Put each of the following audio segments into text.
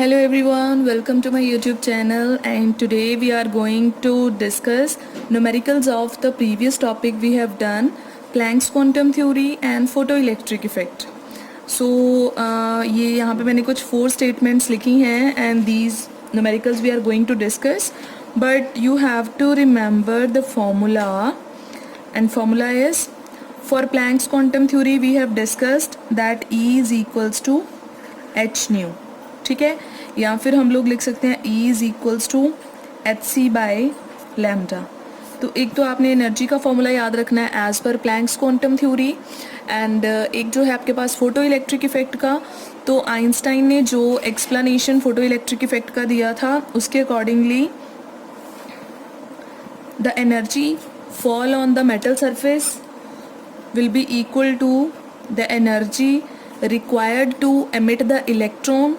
Hello everyone, welcome to my YouTube channel, and today we are going to discuss numericals of the previous topic we have done, Planck's quantum theory and photoelectric effect. So ये यहाँ पे मैंने कुछ 4 statements लिखी हैं and these numericals we are going to discuss, but you have to remember the formula, and formula is for Planck's quantum theory we have discussed that E is equals to h nu. ठीक है, या फिर हम लोग लिख सकते हैं E is equals to h c by lambda. तो एक तो आपने एनर्जी का फॉर्मूला याद रखना है as per Planck's quantum theory, and एक जो है आपके पास फोटो इलेक्ट्रिक इफेक्ट का. तो आइंस्टाइन ने जो एक्सप्लेनेशन फोटो इलेक्ट्रिक इफेक्ट का दिया था उसके accordingly the energy fall on the metal surface will be equal to the energy required to emit the electron,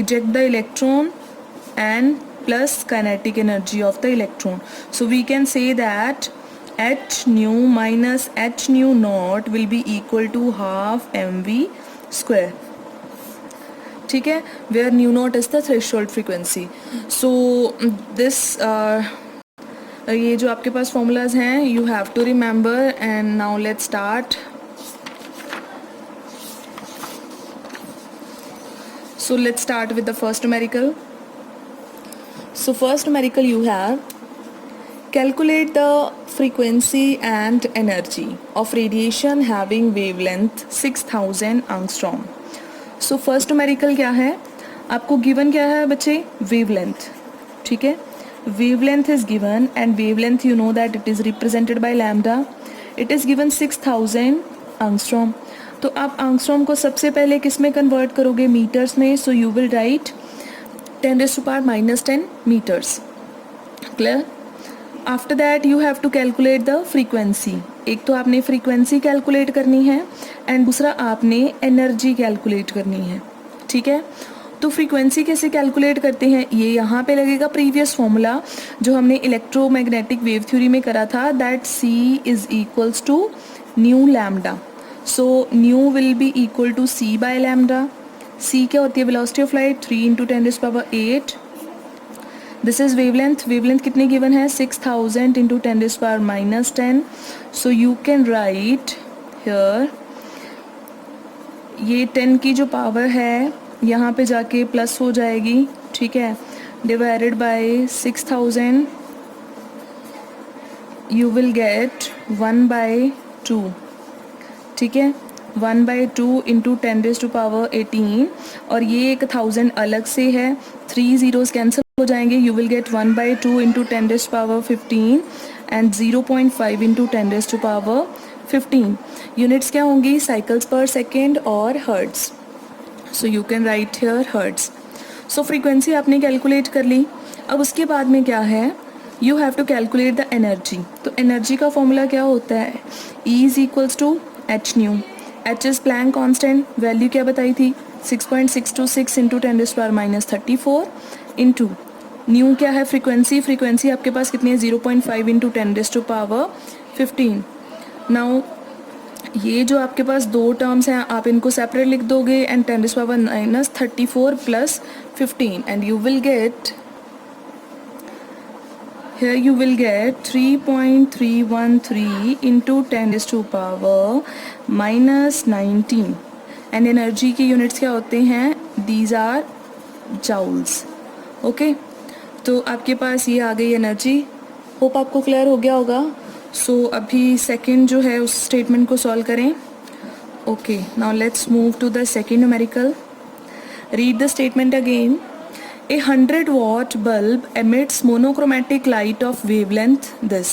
eject the electron, and plus kinetic energy of the electron. So we can say that h nu minus h nu naught will be equal to half mv square. ठीक है, where nu naught is the threshold frequency. So this ये जो आपके पास formulas हैं you have to remember, and now let's start. So let's start with the first numerical. So first numerical you have calculate the frequency and energy of radiation having wavelength 6000 angstrom. So first numerical क्या है, आपको given क्या है बच्चे, wavelength. ठीक है, wavelength is given, and wavelength you know that it is represented by lambda. It is given 6000 angstrom. तो आप आंगस्ट्रॉम को सबसे पहले किस में कन्वर्ट करोगे, मीटर्स में. So you will write 10⁻⁻10 meters. Clear. After that you have to calculate the frequency. एक तो आपने फ्रीक्वेंसी कैलकुलेट करनी है एंड दूसरा आपने एनर्जी कैलकुलेट करनी है. ठीक है, तो फ्रीक्वेंसी कैसे कैलकुलेट करते हैं, ये यहाँ पे लगेगा प्रीवियस फॉर्मूला जो हमने इलेक्ट्रोमैग्नेटिक वेव थ्योरी में करा था, that c is equals to nu lambda. So nu will be equal to c by lambda. c क्या होती है, velocity of light 3 into 10⁸. This is wavelength. wavelength कितनी given है, 6000 into 10⁻⁻10. So you can write here, ये 10 की जो power है यहाँ पे जाके प्लस हो जाएगी. ठीक है, divided by 6000 you will get 1/2. ठीक है, 1/2 इंटू 10⁻18, और ये 1000 अलग से है, 3 zeros कैंसिल हो जाएंगे. You will get 1/2 into 10⁻15 and 0.5 into 10⁻15. Units क्या होंगी, साइकिल्स पर सेकेंड और hertz. So you can write here hertz. So frequency आपने कैलकुलेट कर ली. अब उसके बाद में क्या है, you have to calculate the energy. तो एनर्जी का फॉर्मूला क्या होता है, E is equals to h nu. h is Planck constant, value क्या बताई थी, 6.626 इंटू 10⁻34 इंटू न्यू क्या है, फ्रीक्वेंसी. फ्रीक्वेंसी आपके पास कितनी है, 0.5 इंटू 10⁻15. नाउ ये जो आपके पास दो टर्म्स हैं आप इनको सेपरेट लिख दोगे, and 10⁻34 plus 15, and you will gate here you will get 3.313 into 10⁻⁻19, and energy की यूनिट्स क्या होते हैं, these are joules. ओके, तो आपके पास ये आ गई एनर्जी. होप आपको क्लियर हो गया होगा. सो अभी सेकंड जो है उस स्टेटमेंट को सॉल्व करें. Okay, now let's move to the second numerical. Read the statement again. A 100 watt bulb emits monochromatic light of wavelength this.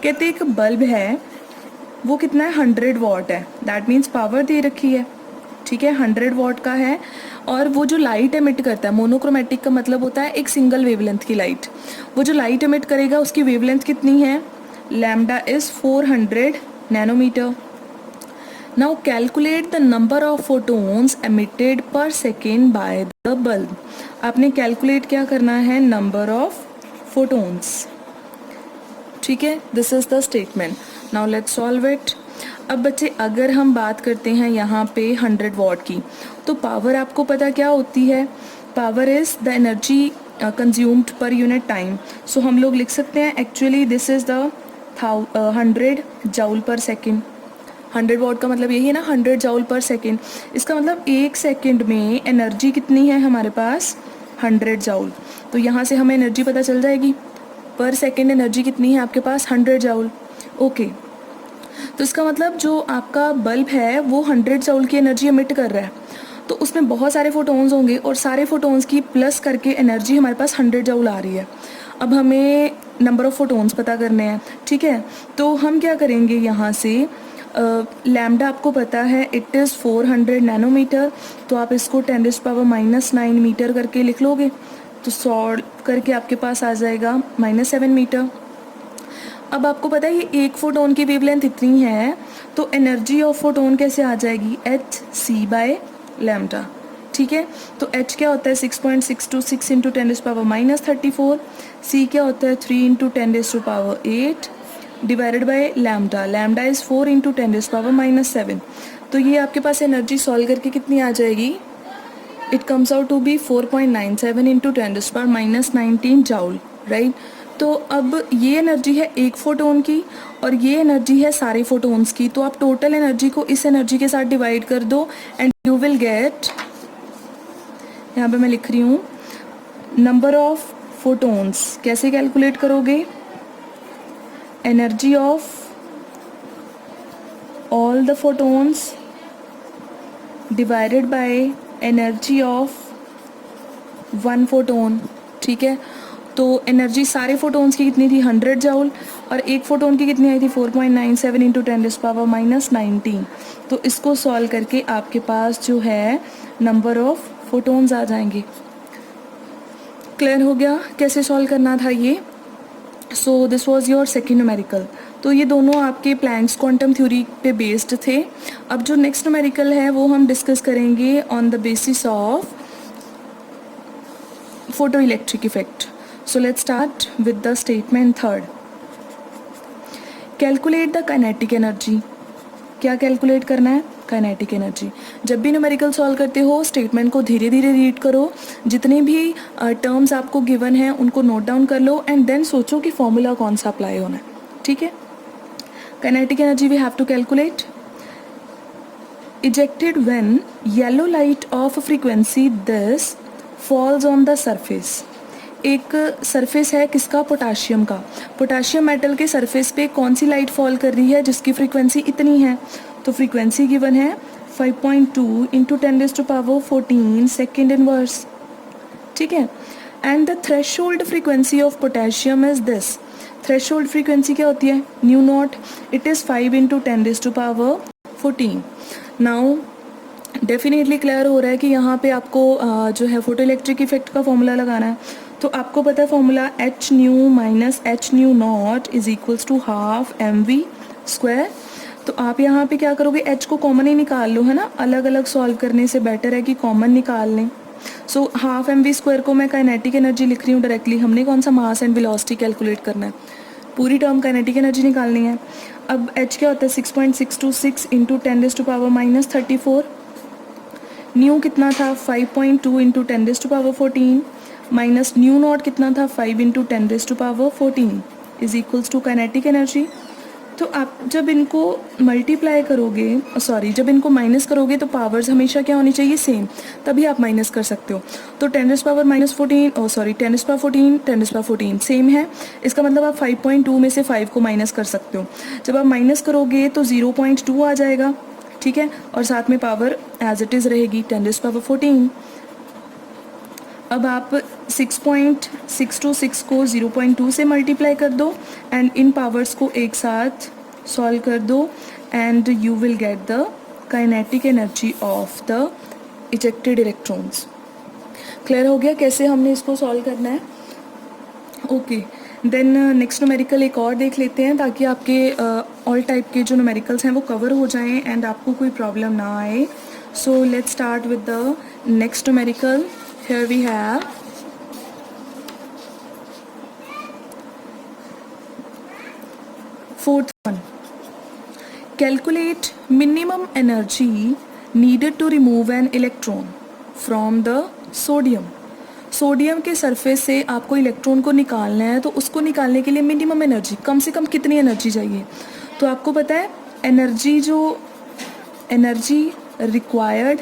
कहते एक बल्ब है वो कितना है, 100 वॉट है. दैट मीन्स पावर दे रखी है. ठीक है, 100 वॉट का है, और वो जो लाइट एमिट करता है, मोनोक्रोमेटिक का मतलब होता है एक सिंगल वेवलेंथ की लाइट. वो जो लाइट एमिट करेगा उसकी वेवलेंथ कितनी है, lambda is 400 nanometer. Now calculate the number of photons emitted per second by the bulb. आपने कैलकुलेट क्या करना है, नंबर ऑफ फोटोन्स. ठीक है, this is the statement. Now let's solve it. अब बच्चे अगर हम बात करते हैं यहाँ पे 100 वॉट की, तो पावर आपको पता क्या होती है, power is the energy consumed per unit time. So हम लोग लिख सकते हैं actually this is the 100 joule per second. 100 watt का मतलब यही है ना, 100 जूल पर सेकेंड. इसका मतलब एक सेकेंड में एनर्जी कितनी है हमारे पास, 100 जूल. तो यहाँ से हमें एनर्जी पता चल जाएगी. पर सेकेंड एनर्जी कितनी है आपके पास, 100 जूल. ओके, तो इसका मतलब जो आपका बल्ब है वो 100 जूल की एनर्जी एमिट कर रहा है. तो उसमें बहुत सारे फोटोन्स होंगे और सारे फोटोन्स की प्लस करके एनर्जी हमारे पास 100 जूल आ रही है. अब हमें नंबर ऑफ़ फोटोन्स पता करने हैं. ठीक है, तो हम क्या करेंगे यहाँ से, लैम्डा आपको पता है इट इज़ 400 नैनोमीटर. तो आप इसको 10⁻⁻9 मीटर करके लिख लोगे. तो सॉल्व करके आपके पास आ जाएगा -7 मीटर. अब आपको पता है ये एक फोटोन की वेवलेंथ इतनी है, तो एनर्जी ऑफ फोटोन कैसे आ जाएगी, hc/λ. ठीक है, तो h क्या होता है 6.626 इंटू 10⁻⁻34. c क्या होता है 3 into 10⁸ divided by lambda. Lambda is 4 into 10⁻⁻7. तो ये आपके पास एनर्जी सॉल्व करके कितनी आ जाएगी, it comes out to be 4.97 into 10⁻⁻19 joule, right. तो अब ये एनर्जी है एक फोटोन की और ये एनर्जी है सारे फोटोन्स की. तो आप टोटल एनर्जी को इस एनर्जी के साथ डिवाइड कर दो एंड यू विल गेट, यहाँ पे मैं लिख रही हूँ नंबर ऑफ फोटोन्स. कैसे कैलकुलेट करोगे, energy of all the photons divided by energy of one photon. ठीक है, तो एनर्जी सारे फोटोन्स की कितनी थी 100 जूल और एक फोटोन की कितनी आई थी 4.97 इंटू 10⁻⁻19. तो इसको सॉल्व करके आपके पास जो है नंबर ऑफ फोटोन्स आ जाएंगे. क्लियर हो गया कैसे सॉल्व करना था ये. So this was your second numerical. तो ये दोनों आपके प्लैंक्स क्वांटम थ्योरी पे बेस्ड थे. अब जो नेक्स्ट न्यूमेरिकल है वो हम डिस्कस करेंगे on the basis of photo electric effect. So let's start with the statement third. Calculate the kinetic energy. क्या कैलकुलेट करना है, काइनेटिक एनर्जी. जब भी न्यूमेरिकल सॉल्व करते हो स्टेटमेंट को धीरे धीरे रीड करो. जितने भी टर्म्स आपको गिवन हैं उनको नोट डाउन कर लो एंड देन सोचो कि फॉर्मूला कौन सा अप्लाई होना है. ठीक है, kinetic energy we have to calculate. ejected when yellow light of frequency this falls on the surface. एक सरफेस है किसका, पोटाशियम का. पोटाशियम मेटल के सरफेस पे कौन सी लाइट फॉल कर रही है जिसकी फ्रीक्वेंसी इतनी है. तो फ्रीक्वेंसी गिवन है 5.2 इंटू 10⁻14 सेकेंड इनवर्स. ठीक है, and the threshold frequency of potassium is this. Threshold frequency क्या होती है, nu nought. It is 5 into 10⁻14. Now definitely clear हो रहा है कि यहाँ पे आपको जो है फोटो इलेक्ट्रिक इफेक्ट का फॉर्मूला लगाना है. तो आपको पता है formula h nu minus h nu not is equals to half mv square. तो आप यहाँ पे क्या करोगे, h को कॉमन ही निकाल लो, है ना. अलग अलग सॉल्व करने से बेटर है कि कॉमन निकाल लें. सो हाफ mv स्क्वायर को मैं काइनेटिक एनर्जी लिख रही हूँ डायरेक्टली. हमने कौन सा मास एंड वेलोसिटी कैलकुलेट करना है, पूरी टर्म काइनेटिक एनर्जी निकालनी है. अब h क्या होता है 6.626 इंटू 10⁻⁻34. न्यू कितना था 5.2 इंटू 10⁻14 माइनस न्यू नॉट कितना था 5 into 10⁻14 is equals to kinetic energy. तो आप जब इनको मल्टीप्लाई करोगे, जब इनको माइनस करोगे तो पावर्स हमेशा क्या होनी चाहिए, सेम, तभी आप माइनस कर सकते हो. तो 10⁻14 सेम है. इसका मतलब आप 5.2 में से 5 को माइनस कर सकते हो. जब आप माइनस करोगे तो 0.2 आ जाएगा. ठीक है, और साथ में पावर एज इट इज़ रहेगी 10⁻14. अब आप 6.626 को 0.2 से मल्टीप्लाई कर दो एंड इन पावर्स को एक साथ सॉल्व कर दो and you will get the kinetic energy of the ejected electrons. Clear हो गया कैसे हमने इसको सॉल्व करना है. ओके, देन नेक्स्ट न्यूमेरिकल एक और देख लेते हैं ताकि आपके ऑल टाइप के जो न्यूमेरिकल्स हैं वो कवर हो जाएं एंड आपको कोई प्रॉब्लम ना आए. So let's start with the next numerical. Here we have fourth one. Calculate minimum energy needed to remove an electron from the sodium. Sodium के सरफेस से आपको इलेक्ट्रॉन को निकालना है, तो उसको निकालने के लिए मिनिमम एनर्जी, कम से कम कितनी एनर्जी चाहिए? तो आपको पता है energy required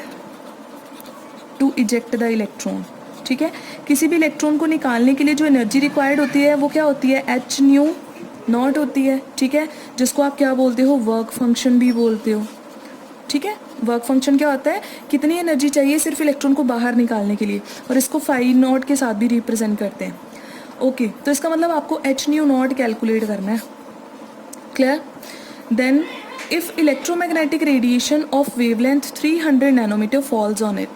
to eject the electron, ठीक है। किसी भी इलेक्ट्रॉन को निकालने के लिए जो एनर्जी रिक्वायर्ड होती है वो क्या होती है? एच न्यू नॉट होती है, ठीक है, जिसको आप क्या बोलते हो? वर्क फंक्शन भी बोलते हो, ठीक है। वर्क फंक्शन क्या होता है? कितनी एनर्जी चाहिए सिर्फ इलेक्ट्रॉन को बाहर निकालने के लिए, और इसको 5 नॉट के साथ भी रिप्रेजेंट करते हैं। ओके, तो इसका मतलब आपको एच न्यू नॉट कैलकुलेट करना है। Clear? Then if electromagnetic radiation of wavelength 300 nanometer falls on it,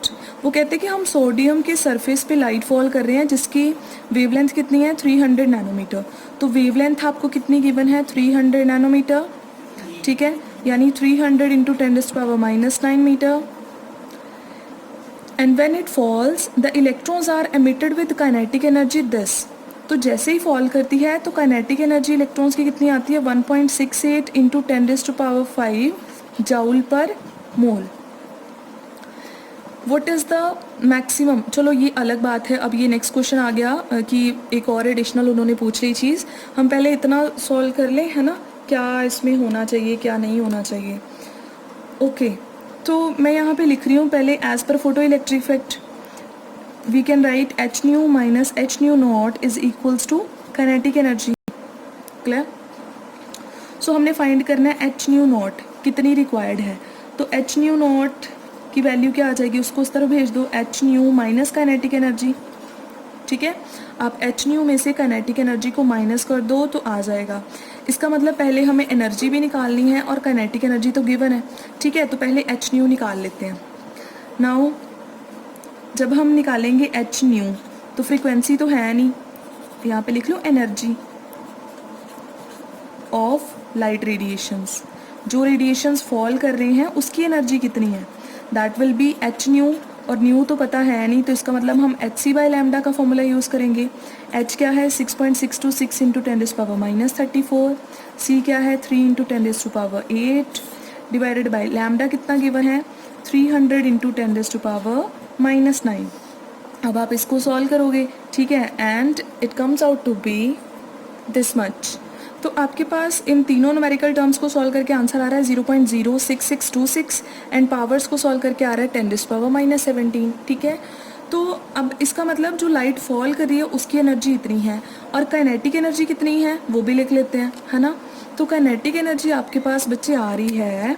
वो कहते हैं कि हम सोडियम के सरफेस पे लाइट फॉल कर रहे हैं जिसकी वेवलेंथ कितनी है? 300 नैनोमीटर। तो वेवलेंथ आपको कितनी गिवन है? 300 नैनोमीटर, ठीक है, यानी 300 into 10⁻⁻9 meter. And when it falls the electrons are emitted with kinetic energy this, तो जैसे ही फॉल करती है तो काइनेटिक एनर्जी इलेक्ट्रॉन्स की कितनी आती है? 1.68 into 10⁻5 joule per mole. What is the maximum? चलो ये अलग बात है, अब ये नेक्स्ट क्वेश्चन आ गया कि एक और एडिशनल उन्होंने पूछ ली चीज़। हम पहले इतना सॉल्व कर लें, है ना, क्या इसमें होना चाहिए क्या नहीं होना चाहिए। ओके, तो मैं यहाँ पे लिख रही हूँ पहले, as per photo electric effect we can write h nu minus h nu not is equals to kinetic energy. Clear? So हमने फाइंड करना है एच न्यू नॉट कितनी रिक्वायर्ड है। तो एच न्यू नॉट की वैल्यू क्या आ जाएगी? उसको उस तरफ भेज दो, h nu minus kinetic energy, ठीक है। आप एच न्यू में से काइनेटिक एनर्जी को माइनस कर दो तो आ जाएगा। इसका मतलब पहले हमें एनर्जी भी निकालनी है और काइनेटिक एनर्जी तो गिवन है, ठीक है। तो पहले एच न्यू निकाल लेते हैं। नाउ जब हम निकालेंगे एच न्यू तो फ्रीक्वेंसी तो है नहीं, यहाँ पे लिख low energy of light radiations, जो रेडिएशंस फॉल कर रहे हैं उसकी एनर्जी कितनी है? That will B H new, और न्यू तो पता है नहीं, तो इसका मतलब हम एच सी बाई लैम्डा का फॉर्मूला यूज़ करेंगे। एच क्या है? 6.626 इंटू 10⁻⁻34। सी क्या है? 3 इंटू 10⁻8 डिवाइडेड बाई लैम्डा कितना गिवन है? 300 इंटू 10⁻⁻9। अब आप इसको सॉल्व करोगे, ठीक है, and it comes out to be this much. तो आपके पास इन तीनों न्यूमेरिकल टर्म्स को सॉल्व करके आंसर आ रहा है 0.06626 एंड पावर्स को सॉल्व करके आ रहा है 10⁻⁻17, ठीक है। तो अब इसका मतलब जो लाइट फॉल कर रही है उसकी एनर्जी इतनी है, और काइनेटिक एनर्जी कितनी है वो भी लिख लेते हैं, है ना। तो काइनेटिक एनर्जी आपके पास बच्चे आ रही है,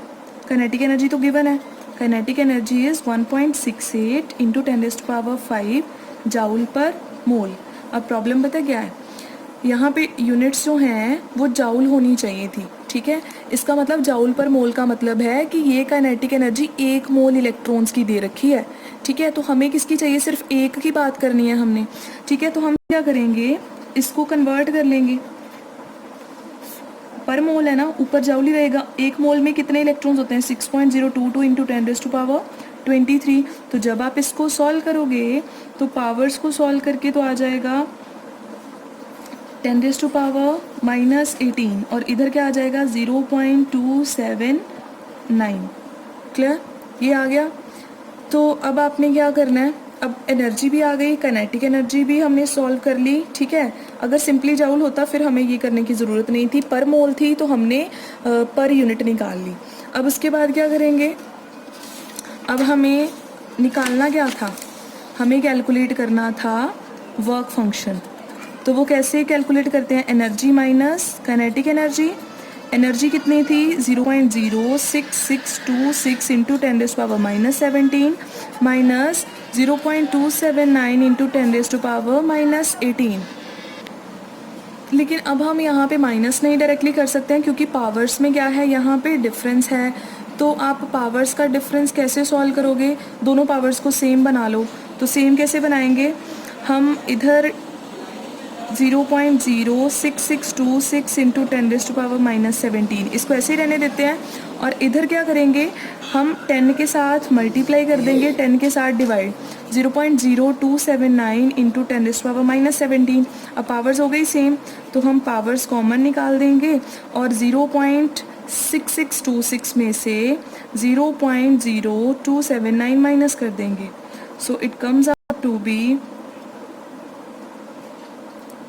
काइनेटिक एनर्जी तो गिवन है, kinetic energy is 1.68 into 10⁻5 joule per mole. अब प्रॉब्लम पता क्या है? यहाँ पे यूनिट्स जो हैं वो जाउल होनी चाहिए थी, ठीक है। इसका मतलब जाउल पर मोल का मतलब है कि ये काइनेटिक एनर्जी 1 मोल इलेक्ट्रॉन्स की दे रखी है, ठीक है। तो हमें किसकी चाहिए? सिर्फ एक की बात करनी है हमने, ठीक है। तो हम क्या करेंगे? इसको कन्वर्ट कर लेंगे, पर मोल है ना, ऊपर जाउल ही रहेगा। 1 मोल में कितने इलेक्ट्रॉन्स होते हैं? 6.022 इंटू 10⁻23। तो जब आप इसको सॉल्व करोगे तो पावर्स को सॉल्व करके तो आ जाएगा 10⁻⁻18, और इधर क्या आ जाएगा? 0.279। क्लियर? ये आ गया। तो अब आपने क्या करना है? अब एनर्जी भी आ गई, काइनेटिक एनर्जी भी हमने सॉल्व कर ली, ठीक है। अगर सिंपली जाउल होता फिर हमें ये करने की ज़रूरत नहीं थी, पर मोल थी तो हमने पर यूनिट निकाल ली। अब उसके बाद क्या करेंगे? अब हमें निकालना क्या था? हमें कैलकुलेट करना था वर्क फंक्शन। तो वो कैसे कैलकुलेट करते हैं? Energy minus kinetic energy. Energy कितनी थी? 0.06626 इंटू 10⁻⁻17 माइनस 0.279 इंटू 10⁻⁻18। लेकिन अब हम यहाँ पे माइनस नहीं डायरेक्टली कर सकते हैं क्योंकि पावर्स में क्या है? यहाँ पे डिफरेंस है। तो आप पावर्स का डिफरेंस कैसे सॉल्व करोगे? दोनों पावर्स को सेम बना लो। तो सेम कैसे बनाएंगे? हम इधर 0.06626 इंटू 10⁻⁻17 इसको ऐसे ही रहने देते हैं, और इधर क्या करेंगे? हम 10 के साथ मल्टीप्लाई कर देंगे, 10 के साथ डिवाइड, 0.0279 इंटू 10⁻⁻17। अब पावर्स हो गई सेम, तो हम पावर्स कॉमन निकाल देंगे और 0.6626 में से 0.0279 माइनस कर देंगे। So it comes out to be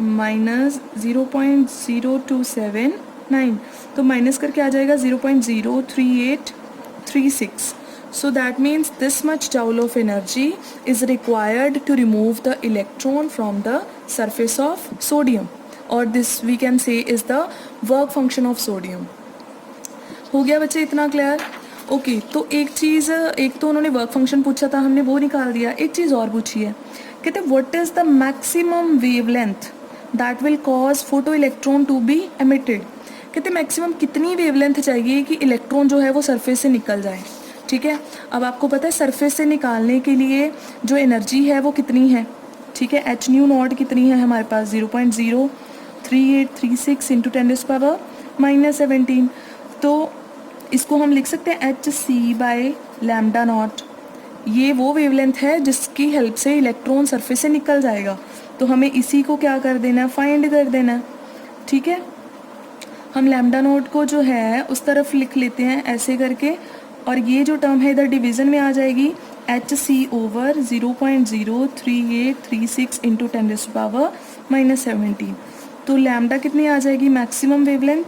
minus 0.0279, तो माइनस करके आ जाएगा 0.03836. So that means this much joule of energy is required to remove the electron from the surface of sodium, or this we can say is the work function of sodium. हो गया बच्चे इतना clear? Okay, तो एक चीज़, एक तो उन्होंने work function पूछा था, हमने वो निकाल दिया. एक चीज़ और पूछी है, कहते what is the maximum wavelength that will cause photo electron to be emitted. कहते मैक्सिमम कितनी वेवलेंथ चाहिए कि इलेक्ट्रॉन जो है वो सरफेस से निकल जाए. ठीक है, अब आपको पता है सरफेस से निकालने के लिए जो एनर्जी है वो कितनी है. ठीक है, एच न्यू नॉट कितनी है हमारे पास, 0.03836 इंटू 10⁻⁻17. तो इसको हम लिख सकते हैं h c by lambda nought. ये वो वेवलेंथ है जिसकी हेल्प से इलेक्ट्रॉन सरफेस से निकल जाएगा. तो हमें इसी को क्या कर देना है, फाइंड कर देना है. ठीक है, हम लैम्डा नॉट को जो है उस तरफ लिख लेते हैं ऐसे करके, और ये जो टर्म है इधर डिवीज़न में आ जाएगी, एच सी ओवर 0.03836 इंटू 10⁻⁻17. तो लैम्डा कितनी आ जाएगी, मैक्सिमम वेवलेंथ.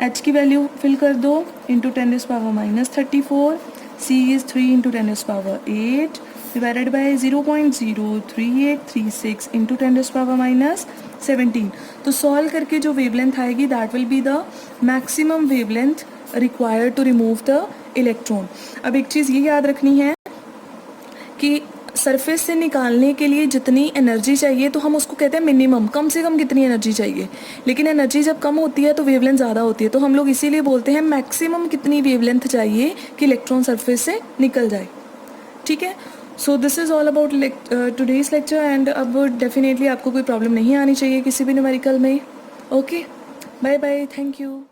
एच की वैल्यू फिल कर दो, into 10⁻⁻34. C is 3 into 10⁻8 divided by 0.03836 into 10⁻⁻17. तो सॉल्व करके जो वेवलेंथ आएगी that will be the maximum wavelength required to remove the electron. अब एक चीज़ ये याद रखनी है कि सरफेस से निकालने के लिए जितनी एनर्जी चाहिए तो हम उसको कहते हैं मिनिमम, कम से कम कितनी एनर्जी चाहिए. लेकिन एनर्जी जब कम होती है तो वेवलेंथ ज़्यादा होती है, तो हम लोग इसीलिए बोलते हैं मैक्सिमम कितनी वेवलेंथ चाहिए कि इलेक्ट्रॉन सरफेस से निकल जाए. ठीक है, so this is all about today's lecture. And अब डेफिनेटली आपको कोई प्रॉब्लम नहीं आनी चाहिए किसी भी न्यूमेरिकल में. Okay, bye bye, thank you.